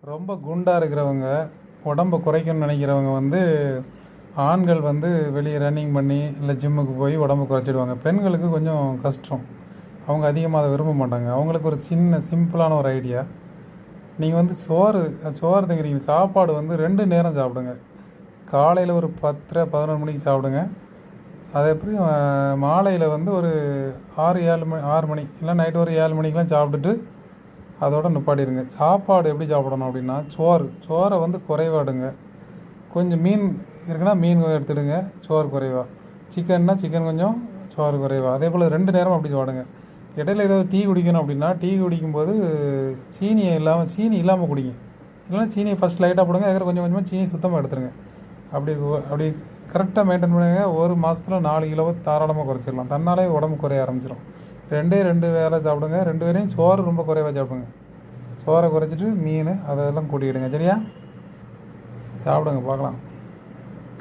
ரொம்ப குண்டாக இருக்கிறவங்க, உடம்ப குறைக்கணும்னு நினைக்கிறவங்க வந்து ஆண்கள் வந்து வெளியே ரன்னிங் பண்ணி இல்லை ஜிம்முக்கு போய் உடம்பு குறைச்சிடுவாங்க. பெண்களுக்கு கொஞ்சம் கஷ்டம். அவங்க அதிகமாக அதை விரும்ப மாட்டாங்க. அவங்களுக்கு ஒரு சின்ன சிம்பிளான ஒரு ஐடியா. நீங்கள் வந்து சோறு திங்கிறீங்க, சாப்பாடு வந்து 2 நேரம் சாப்பிடுங்க. காலையில் ஒரு 10:30 11 மணிக்கு சாப்பிடுங்க. அது எப்படி மாலையில் வந்து ஒரு 6 மணி இல்லை நைட்டு ஒரு 7 மணிக்கெலாம் சாப்பிட்டுட்டு அதோட நிப்பாட்டிடுங்க. சாப்பாடு எப்படி சாப்பிடணும் அப்படின்னா, சோறை வந்து குறைவாடுங்க. கொஞ்சம் மீன் இருக்குன்னா மீன் எடுத்துடுங்க, சோறு குறைவா. சிக்கன்னா சிக்கன் கொஞ்சம், சோறு குறைவா. அதே போல் 2 நேரம் அப்படி சாப்பிடுங்க. இடையில ஏதாவது டீ குடிக்கணும் அப்படின்னா, டீ குடிக்கும்போது சீனி இல்லாமல் குடிங்க. இல்லைன்னா சீனியை ஃபஸ்ட் லைட்டாக போடுங்க, அதுக்கப்புறம் கொஞ்சம் கொஞ்சமாக சீனி சுத்தமாக எடுத்துருங்க. அப்படி அப்படி கரெக்டாக மெயின்டைன் பண்ணுங்க. 1 மாதத்தில் 4 கிலோவை தாராளமாக குறைச்சிடலாம். தன்னாலே உடம்பு குறைய ஆரம்பிச்சிடும். 2 வேளை சாப்பிடுங்க. 2 வேளையும் சோறு ரொம்ப குறைவாக சாப்பிடுங்க. சோறை குறைச்சிட்டு மீன் அதெல்லாம் கூட்டிக்கிடுங்க. சரியா? சாப்பிடுங்க, பார்க்கலாம்.